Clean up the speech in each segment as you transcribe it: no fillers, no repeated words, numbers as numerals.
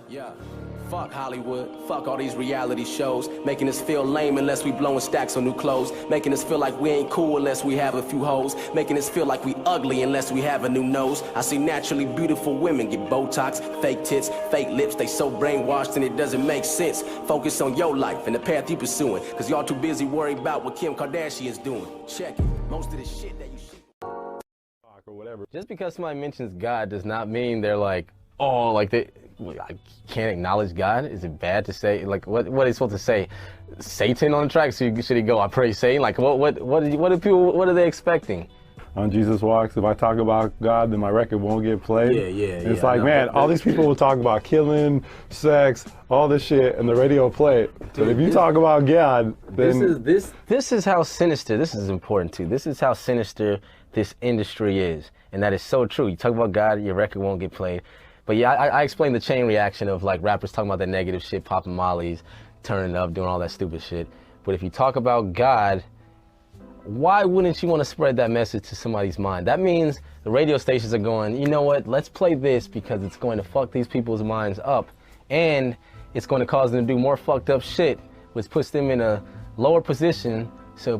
Yeah, fuck Hollywood, fuck all these reality shows, making us feel lame unless we blowing stacks on new clothes, making us feel like we ain't cool unless we have a few hoes, making us feel like we ugly unless we have a new nose. I see naturally beautiful women get Botox, fake tits, fake lips, they so brainwashed and it doesn't make sense. Focus on your life and the path you pursuing, cause y'all too busy worried about what Kim Kardashian's doing. Check it, most of the shit that you see. Or whatever. Just because somebody mentions God does not mean they're like, oh, like I can't acknowledge God. Is it bad to say, like, what are they supposed to say? Satan on the track? So should he go, I pray Satan? Like, what are they expecting? On Jesus Walks, if I talk about God, then my record won't get played. Yeah. It's like, man, all these people will talk about killing, sex, all this shit, and the radio will play it. But if you talk about God, then... This is how sinister, this is important too, this is how sinister this industry is. And that is so true. You talk about God, your record won't get played. But yeah, I explained the chain reaction of like rappers talking about that negative shit, popping mollies, turning up, doing all that stupid shit. But if you talk about God, why wouldn't you want to spread that message to somebody's mind? That means the radio stations are going, you know what, let's play this because it's going to fuck these people's minds up. And it's going to cause them to do more fucked up shit, which puts them in a lower position. So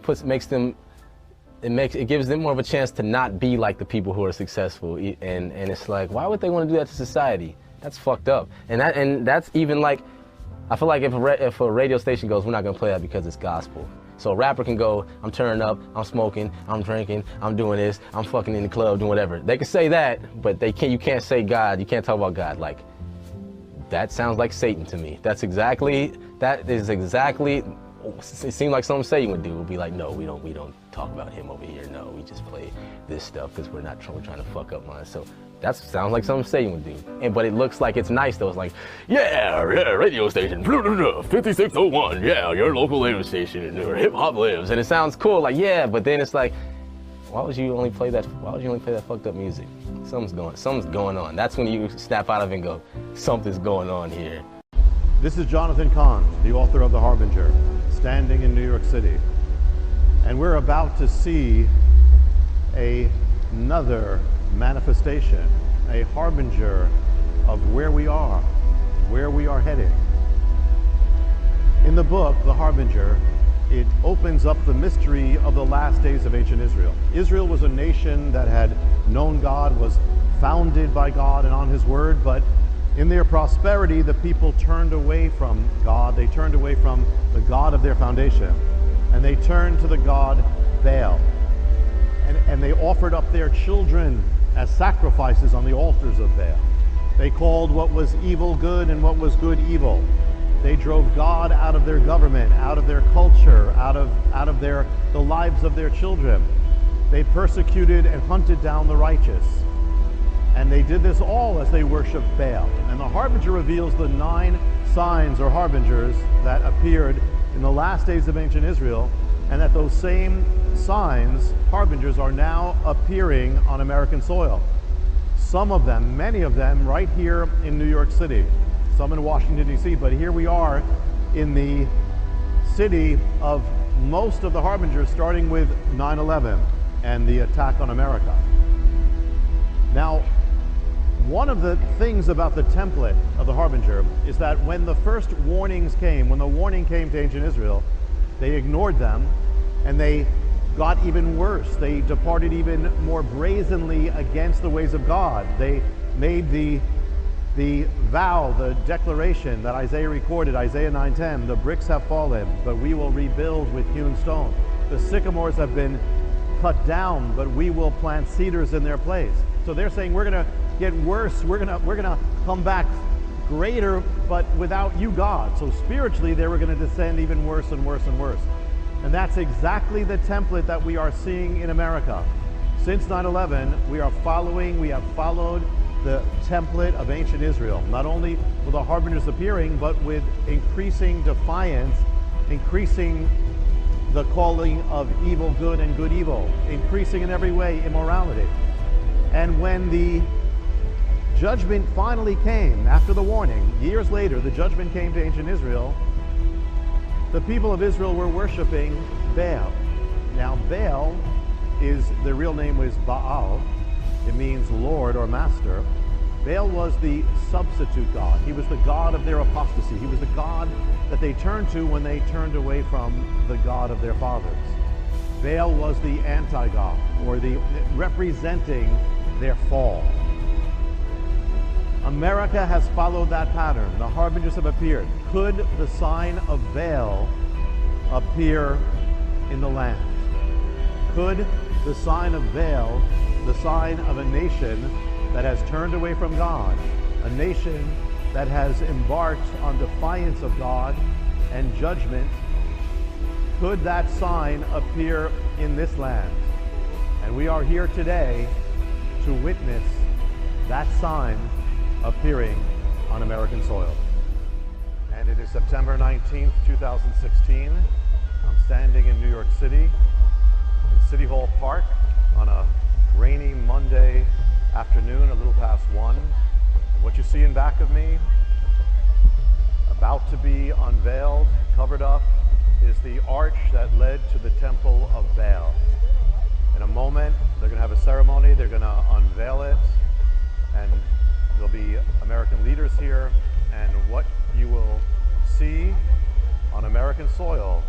it gives them more of a chance to not be like the people who are successful. And it's like, why would they want to do that to society? That's fucked up. And that's even like, I feel like if a radio station goes, we're not gonna play that because it's gospel. So a rapper can go, I'm turning up, I'm smoking, I'm drinking, I'm doing this, I'm fucking in the club, doing whatever. They can say that, but you can't say God, you can't talk about God. Like, that sounds like Satan to me. It seems like something Satan would do. Would be like, no, we don't talk about him over here. No, we just play this stuff because we're trying to fuck up mine. So that sounds like something Satan would do. But it looks like it's nice though. It's like, yeah, radio station, 5601, yeah, your local radio station where hip hop lives, and it sounds cool. Like, yeah, but then it's like, why would you only play that fucked up music? Something's going on. That's when you snap out of it and go, something's going on here. This is Jonathan Cahn, the author of The Harbinger, standing in New York City. And we're about to see another manifestation, a harbinger of where we are heading. In the book, The Harbinger, it opens up the mystery of the last days of ancient Israel. Israel was a nation that had known God, was founded by God and on His word, but in their prosperity, the people turned away from God. They turned away from the God of their foundation, and they turned to the god Baal. And they offered up their children as sacrifices on the altars of Baal. They called what was evil good and what was good evil. They drove God out of their government, out of their culture, out of the lives of their children. They persecuted and hunted down the righteous. And they did this all as they worshiped Baal. And the Harbinger reveals the 9 signs or harbingers that appeared in the last days of ancient Israel, and that those same signs, harbingers, are now appearing on American soil. Some of them, many of them, right here in New York City, some in Washington, D.C., but here we are in the city of most of the harbingers, starting with 9/11 and the attack on America. Now, one of the things about the template of the Harbinger is that when the first warnings came, when the warning came to ancient Israel, they ignored them and they got even worse. They departed even more brazenly against the ways of God. They made the vow, the declaration that Isaiah recorded, Isaiah 9:10, the bricks have fallen, but we will rebuild with hewn stone. The sycamores have been cut down, but we will plant cedars in their place. So they're saying we're going to get worse. We're gonna come back greater, but without you, God. So spiritually, they were going to descend even worse and worse and worse. And that's exactly the template that we are seeing in America. Since 9/11, we have followed the template of ancient Israel, not only with the Harbingers appearing, but with increasing defiance, increasing the calling of evil good and good evil, increasing in every way immorality. And when the judgment finally came, after the warning, years later, the judgment came to ancient Israel, the people of Israel were worshiping Baal. Now, Baal the real name was Baal. It means Lord or Master. Baal was the substitute god. He was the god of their apostasy. He was the god that they turned to when they turned away from the God of their fathers. Baal was the anti-god, or representing their fall. America has followed that pattern. The Harbingers have appeared. Could the sign of Baal appear in the land? Could the sign of Baal, the sign of a nation that has turned away from God, a nation that has embarked on defiance of God and judgment, could that sign appear in this land? And we are here today to witness that sign appearing on American soil. And it is September 19th, 2016. I'm standing in New York City, in City Hall Park, on a rainy Monday afternoon, a little past 1. And what you see in back of me, about to be unveiled, covered up, is the arch that led to the temple of Baal. In a moment, they're going to have a ceremony, they're going to unveil it, and there'll be American leaders here, and what you will see on American soil .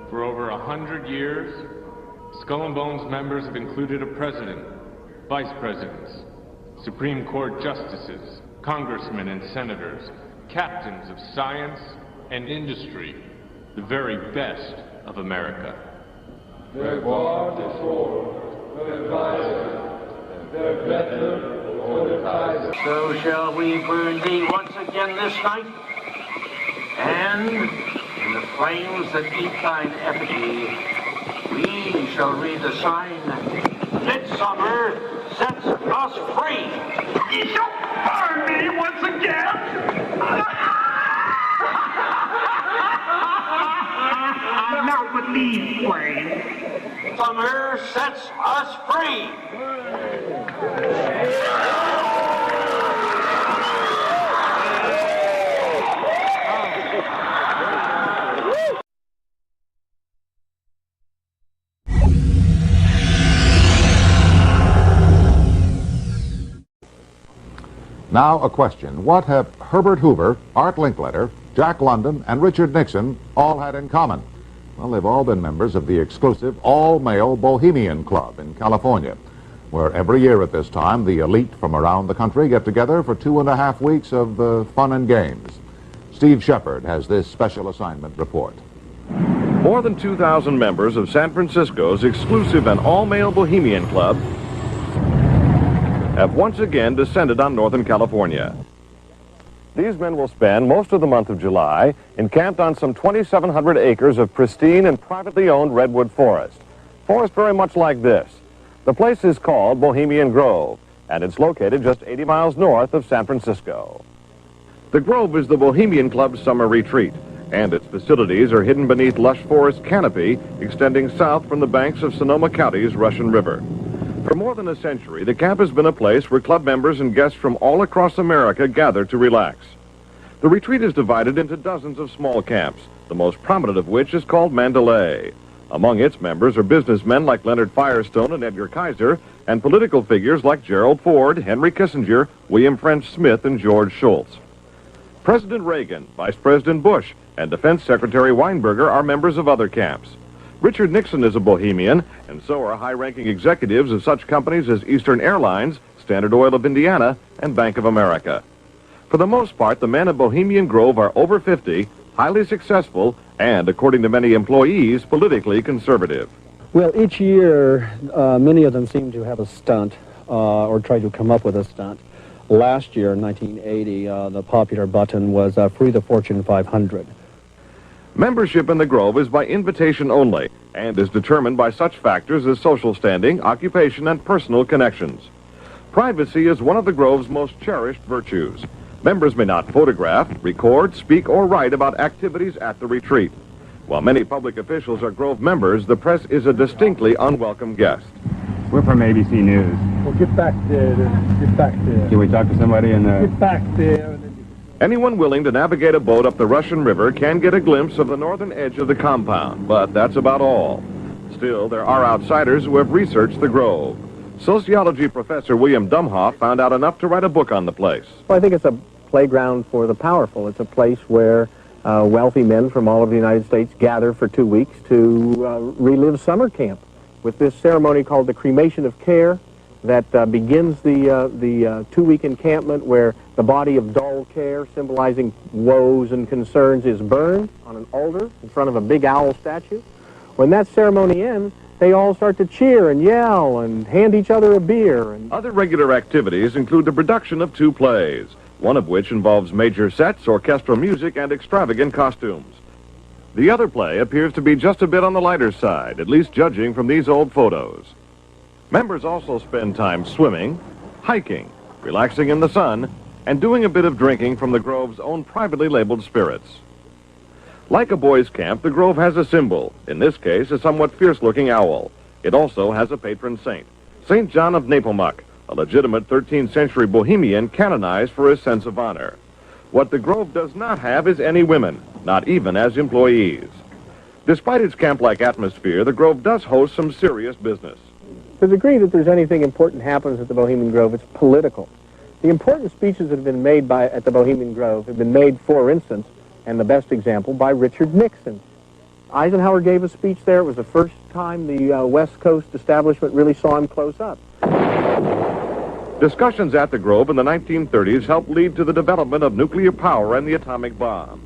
For over 100 years, Skull and Bones members have included a president, vice presidents, Supreme Court justices, congressmen and senators, captains of science and industry, the very best of America. Their God is Lord, their Kaiser, their better for the Kaiser. So shall we burn thee once again this night, and in the flames that eat thine effigy, we shall read the sign, Midsummer sets us free. Ye shall burn me once again. Not with these flames. Summer sets us free. Now a question. What have Herbert Hoover, Art Linkletter, Jack London, and Richard Nixon all had in common? Well, they've all been members of the exclusive all-male Bohemian Club in California, where every year at this time the elite from around the country get together for 2.5 weeks of fun and games. Steve Shepard has this special assignment report. More than 2,000 members of San Francisco's exclusive and all-male Bohemian Club have once again descended on Northern California. These men will spend most of the month of July encamped on some 2,700 acres of pristine and privately owned redwood forest. Forest very much like this. The place is called Bohemian Grove, and it's located just 80 miles north of San Francisco. The Grove is the Bohemian Club's summer retreat, and its facilities are hidden beneath lush forest canopy extending south from the banks of Sonoma County's Russian River. For more than a century, the camp has been a place where club members and guests from all across America gather to relax. The retreat is divided into dozens of small camps, the most prominent of which is called Mandalay. Among its members are businessmen like Leonard Firestone and Edgar Kaiser, and political figures like Gerald Ford, Henry Kissinger, William French Smith, and George Shultz. President Reagan, Vice President Bush, and Defense Secretary Weinberger are members of other camps. Richard Nixon is a Bohemian, and so are high-ranking executives of such companies as Eastern Airlines, Standard Oil of Indiana, and Bank of America. For the most part, the men of Bohemian Grove are over 50, highly successful, and, according to many employees, politically conservative. Well, each year, many of them seem to have a stunt or try to come up with a stunt. Last year, in 1980, the popular button was Free the Fortune 500. Membership in the Grove is by invitation only and is determined by such factors as social standing, occupation, and personal connections. Privacy is one of the Grove's most cherished virtues. Members may not photograph, record, speak, or write about activities at the retreat. While many public officials are Grove members, the press is a distinctly unwelcome guest. We're from ABC News. Well, get back there. Get back there. Can we talk to somebody in the... Get back there. Anyone willing to navigate a boat up the Russian River can get a glimpse of the northern edge of the compound, but that's about all. Still, there are outsiders who have researched the Grove. Sociology professor William Dumhoff found out enough to write a book on the place. Well, I think it's a playground for the powerful. It's a place where wealthy men from all over the United States gather for 2 weeks to relive summer camp with this ceremony called the cremation of care that begins the 2-week encampment where the body of dull care, symbolizing woes and concerns, is burned on an altar in front of a big owl statue. When that ceremony ends, they all start to cheer and yell and hand each other a beer. Other regular activities include the production of 2 plays, one of which involves major sets, orchestral music, and extravagant costumes. The other play appears to be just a bit on the lighter side, at least judging from these old photos. Members also spend time swimming, hiking, relaxing in the sun, and doing a bit of drinking from the Grove's own privately labeled spirits. Like a boys' camp, the Grove has a symbol, in this case a somewhat fierce-looking owl. It also has a patron saint, St. John of Nepomuk, a legitimate 13th century Bohemian canonized for his sense of honor. What the Grove does not have is any women, not even as employees. Despite its camp-like atmosphere, the Grove does host some serious business. To the degree that there's anything important happens at the Bohemian Grove, it's political. The important speeches that have been made at the Bohemian Grove have been made, for instance, and the best example, by Richard Nixon. Eisenhower gave a speech there. It was the first time the West Coast establishment really saw him close up. Discussions at the Grove in the 1930s helped lead to the development of nuclear power and the atomic bomb.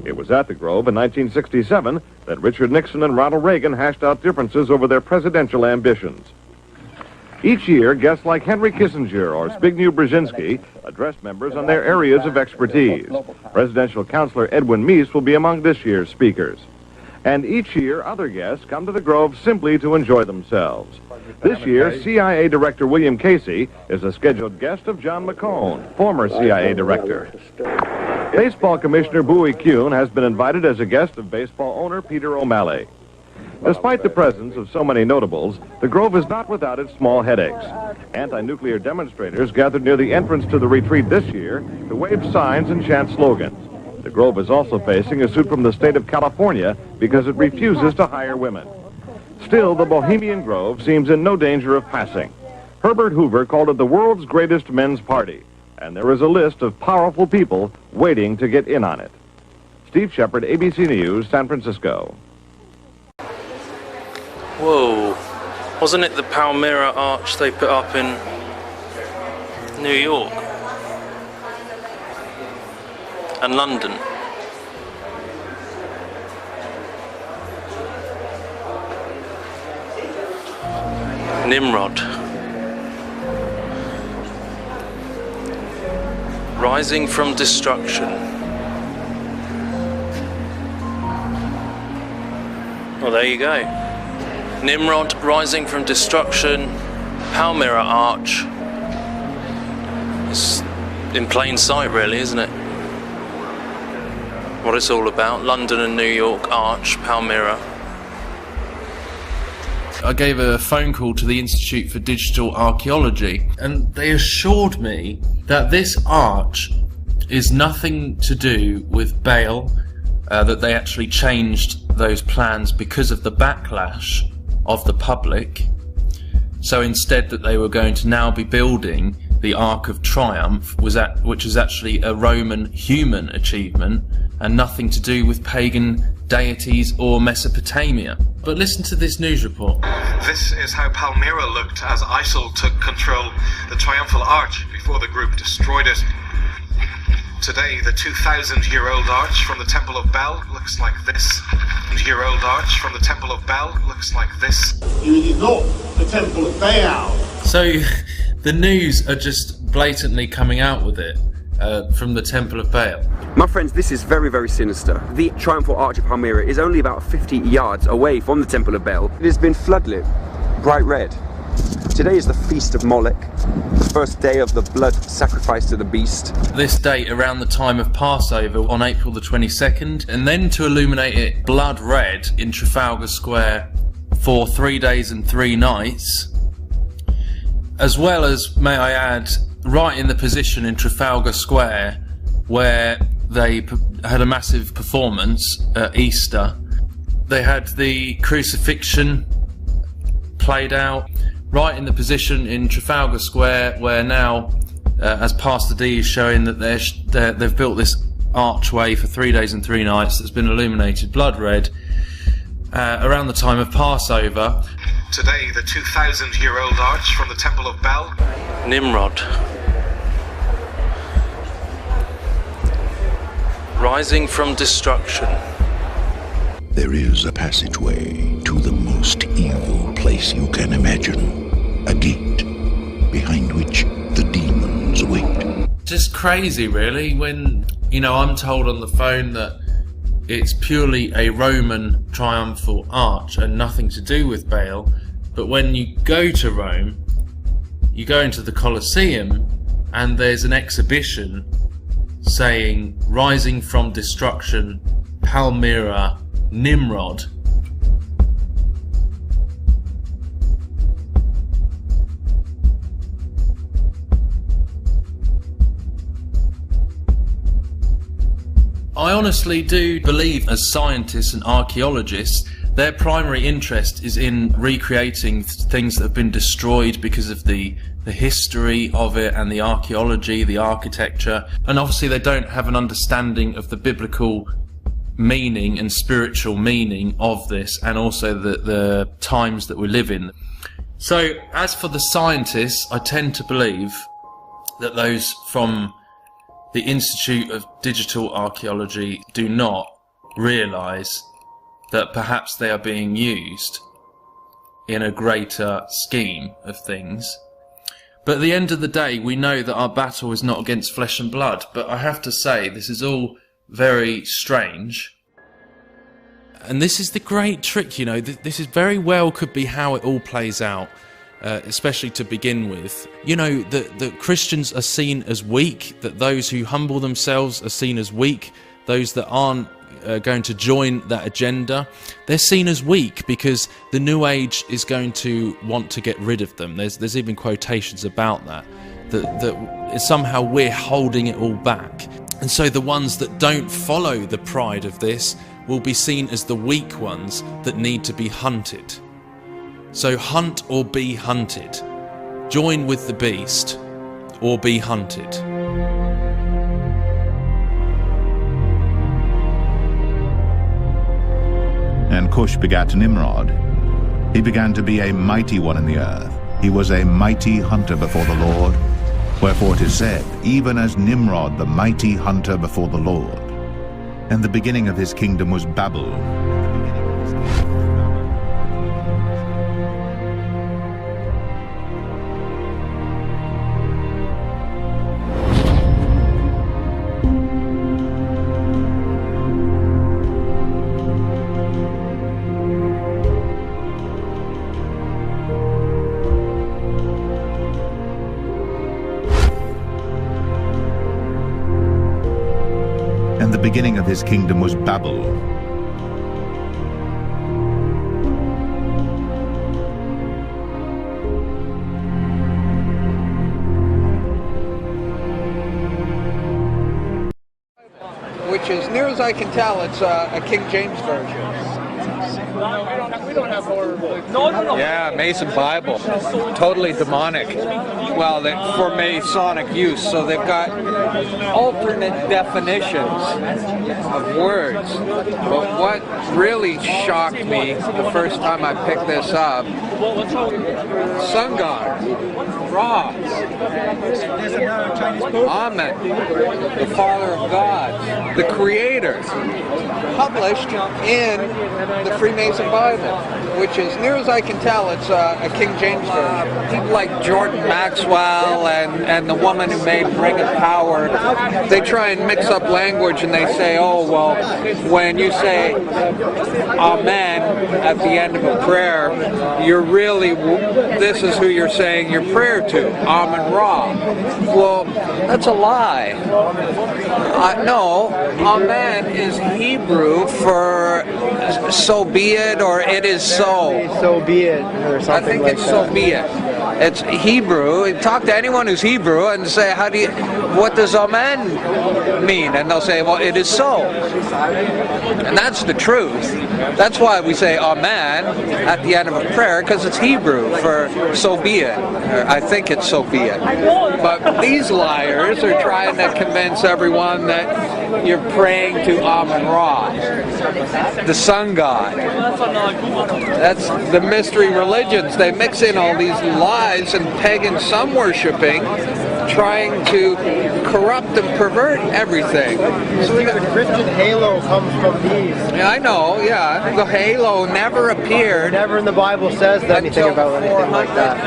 It was at the Grove in 1967 that Richard Nixon and Ronald Reagan hashed out differences over their presidential ambitions. Each year, guests like Henry Kissinger or Zbigniew Brzezinski address members on their areas of expertise. Presidential counselor Edwin Meese will be among this year's speakers. And each year, other guests come to the Grove simply to enjoy themselves. This year, CIA Director William Casey is a scheduled guest of John McCone, former CIA Director. Baseball Commissioner Bowie Kuhn has been invited as a guest of baseball owner Peter O'Malley. Despite the presence of so many notables, the Grove is not without its small headaches. Anti-nuclear demonstrators gathered near the entrance to the retreat this year to wave signs and chant slogans. The Grove is also facing a suit from the state of California because it refuses to hire women. Still, the Bohemian Grove seems in no danger of passing. Herbert Hoover called it the world's greatest men's party, and there is a list of powerful people waiting to get in on it. Steve Shepard, ABC News, San Francisco. Whoa, wasn't it the Palmyra Arch they put up in New York and London? Nimrod. Rising from destruction. Well, there you go. Nimrod rising from destruction, Palmyra Arch. It's in plain sight, really, isn't it? What it's all about. London and New York Arch, Palmyra. I gave a phone call to the Institute for Digital Archaeology, and they assured me that this arch is nothing to do with Baal, that they actually changed those plans because of the backlash of the public. So instead that they were going to now be building the Ark of Triumph, which is actually a Roman human achievement and nothing to do with pagan deities or Mesopotamia. But listen to this news report. This is how Palmyra looked as ISIL took control the Triumphal Arch before the group destroyed it. Today, the 2,000-year-old arch from the Temple of Baal looks like this. Year-old arch from the Temple of Baal looks like this. It is not the Temple of Baal. So the news are just blatantly coming out with it from the Temple of Baal. My friends, this is very, very sinister. The Triumphal Arch of Palmyra is only about 50 yards away from the Temple of Baal. It has been floodlit, bright red. Today is the Feast of Moloch, the first day of the blood sacrifice to the beast. This date around the time of Passover on April the 22nd, and then to illuminate it blood red in Trafalgar Square for 3 days and 3 nights, as well as, may I add, right in the position in Trafalgar Square where they had a massive performance at Easter. They had the crucifixion played out right in the position in Trafalgar Square where now, as Pastor D is showing, that they've built this archway for 3 days and 3 nights that's been illuminated blood red around the time of Passover. Today, the 2,000-year-old arch from the Temple of Baal. Nimrod. Rising from destruction. There is a passageway to the most evil place you can imagine. A gate behind which the demons wait. Just crazy, really, when, you know, I'm told on the phone that it's purely a Roman triumphal arch and nothing to do with Baal. But when you go to Rome, you go into the Colosseum and there's an exhibition saying Rising from Destruction, Palmyra, Nimrod. I honestly do believe, as scientists and archaeologists, their primary interest is in recreating things that have been destroyed because of the history of it and the archaeology, the architecture, and obviously they don't have an understanding of the biblical meaning and spiritual meaning of this, and also the times that we live in. So as for the scientists, I tend to believe that those from the Institute of Digital Archaeology do not realise that perhaps they are being used in a greater scheme of things. But at the end of the day, we know that our battle is not against flesh and blood. But I have to say, this is all very strange. And this is the great trick, you know, this is very well could be how it all plays out, especially to begin with. You know, that Christians are seen as weak, that those who humble themselves are seen as weak, those that aren't going to join that agenda, they're seen as weak because the New Age is going to want to get rid of them. There's even quotations about that somehow we're holding it all back. And so the ones that don't follow the pride of this will be seen as the weak ones that need to be hunted. So hunt or be hunted. Join with the beast or be hunted. And Cush begat Nimrod. He began to be a mighty one in the earth. He was a mighty hunter before the Lord. Wherefore it is said, even as Nimrod, the mighty hunter before the Lord. And the beginning of his kingdom was Babel. The beginning of his kingdom was Babel. which, as near as I can tell, it's a King James version. We don't have horror books. Yeah, Mason Bible. Totally demonic. Well, for Masonic use. So they've got alternate definitions of words. But what really shocked me the first time I picked this up, sun god, Ra, Amen, the Father of God, the Creator, published in the Freemason Bible, which, as near as I can tell, it's a King James version. People like Jordan Maxwell and the woman who made Ring of Power, they try and mix up language and they say, oh, well, when you say Amen at the end of a prayer, you're really, this is who you're saying your prayer to, Amen Ra. Well, that's a lie. No, Amen is Hebrew for so be it, or it is so. So be it, or something like that. I think it's so be it. It's Hebrew. Talk to anyone who's Hebrew and say, what does Amen mean? And they'll say, well, it is so. And that's the truth. That's why we say Amen at the end of a prayer, because it's Hebrew for so be it. Or I think it's so be it. But these liars are trying to convince everyone that you're praying to Amen Ra, the sun god. That's the mystery religions. They mix in all these lies and pagan sun worshipping, trying to corrupt and pervert everything. So the Christian halo comes from these. Yeah, I know, yeah. The halo never appeared. Never in the Bible says anything about anything like that.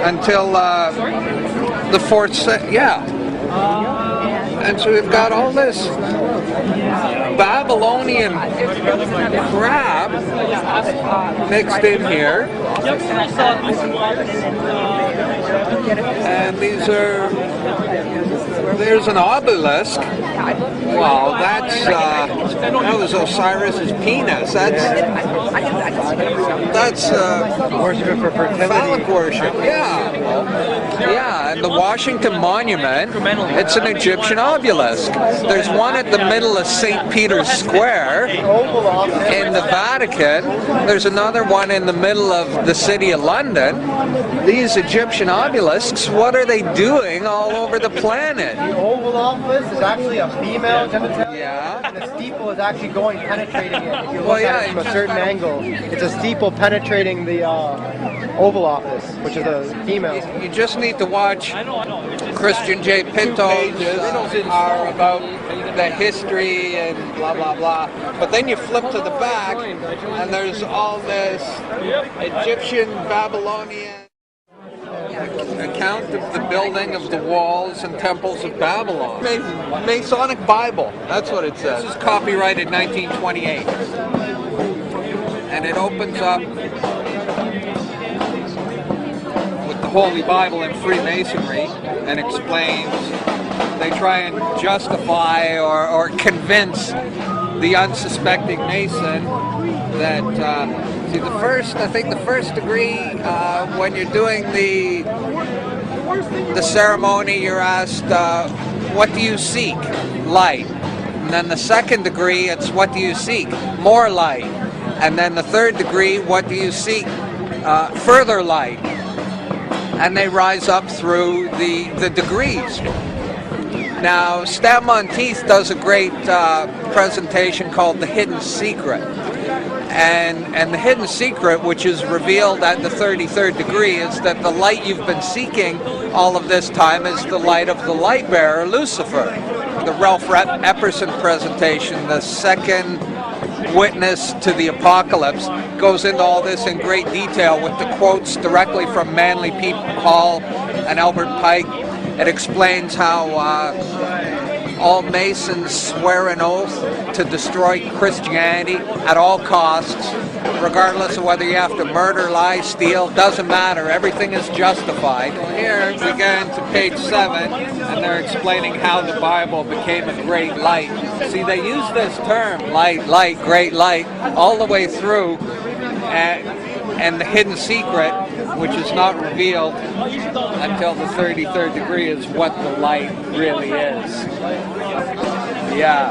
Until the 4th century, yeah. And so we've got all this Babylonian crap mixed in here. And these are, there's an obelisk. Well, that was Osiris's penis. That's worship for fertility. Phallic worship, yeah. Yeah, and the Washington Monument, it's an Egyptian obelisk. There's one at the middle of St. Peter's Square in the Vatican. There's another one in the middle of the city of London. These Egyptian obelisks, what are they doing all over the planet? The Oval Office is actually a female genitalia. Yeah. And the steeple is actually penetrating it. If you look at it from a certain angle, it's a steeple penetrating the Oval Office, which is a female. You just need to watch Christian J. Pinto's are about the history and blah, blah, blah. But then you flip to the back, and there's all this Egyptian, Babylonian account of the building of the walls and temples of Babylon. Masonic Bible, that's what it says. This is copyrighted 1928. And it opens up with the Holy Bible and Freemasonry and explains, they try and justify or convince the unsuspecting Mason that the first degree, when you're doing the ceremony, you're asked, what do you seek? Light. And then the second degree, it's what do you seek? More light. And then the third degree, what do you seek? Further light. And they rise up through the degrees. Now, Stab Monteith does a great presentation called The Hidden Secret. And the hidden secret, which is revealed at the 33rd degree, is that the light you've been seeking all of this time is the light of the light bearer, Lucifer. The Ralph Epperson presentation, the second witness to the apocalypse, goes into all this in great detail with the quotes directly from Manly P. Hall and Albert Pike. It explains how all Masons swear an oath to destroy Christianity at all costs, regardless of whether you have to murder, lie, steal, doesn't matter. Everything is justified. Here we get into page 7, and they're explaining how the Bible became a great light. See, they use this term, light, light, great light, all the way through, and the hidden secret, which is not revealed until the 33rd degree, is what the light really is. Yeah.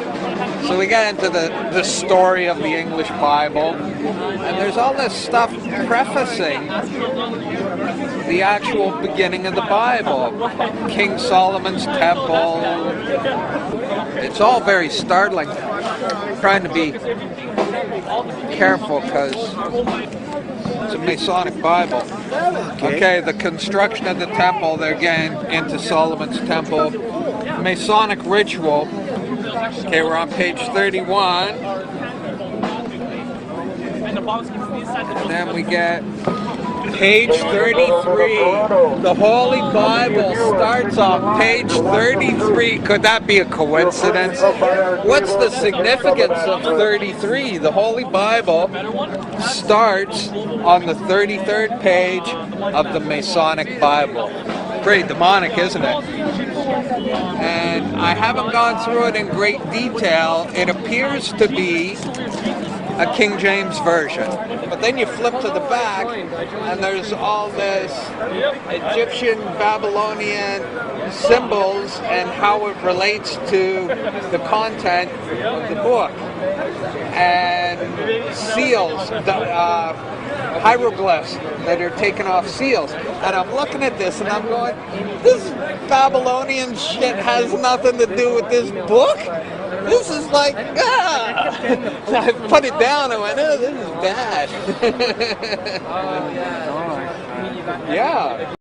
So we get into the story of the English Bible, and there's all this stuff prefacing the actual beginning of the Bible. King Solomon's temple. It's all very startling. I'm trying to be careful because it's a Masonic Bible. Okay, the construction of the temple, they're getting into Solomon's temple. Masonic ritual. Okay, we're on page 31. And then we get page 33. The Holy Bible starts on page 33. Could that be a coincidence? What's the significance of 33? The Holy Bible starts on the 33rd page of the Masonic Bible. Pretty demonic, isn't it? And I haven't gone through it in great detail. It appears to be a King James version. But then you flip to the back, and there's all this Egyptian, Babylonian symbols and how it relates to the content of the book. And seals, hieroglyphs that are taken off seals. And I'm looking at this and I'm going, this Babylonian shit has nothing to do with this book. This is like, I put it down and went, oh, this is bad. Yeah.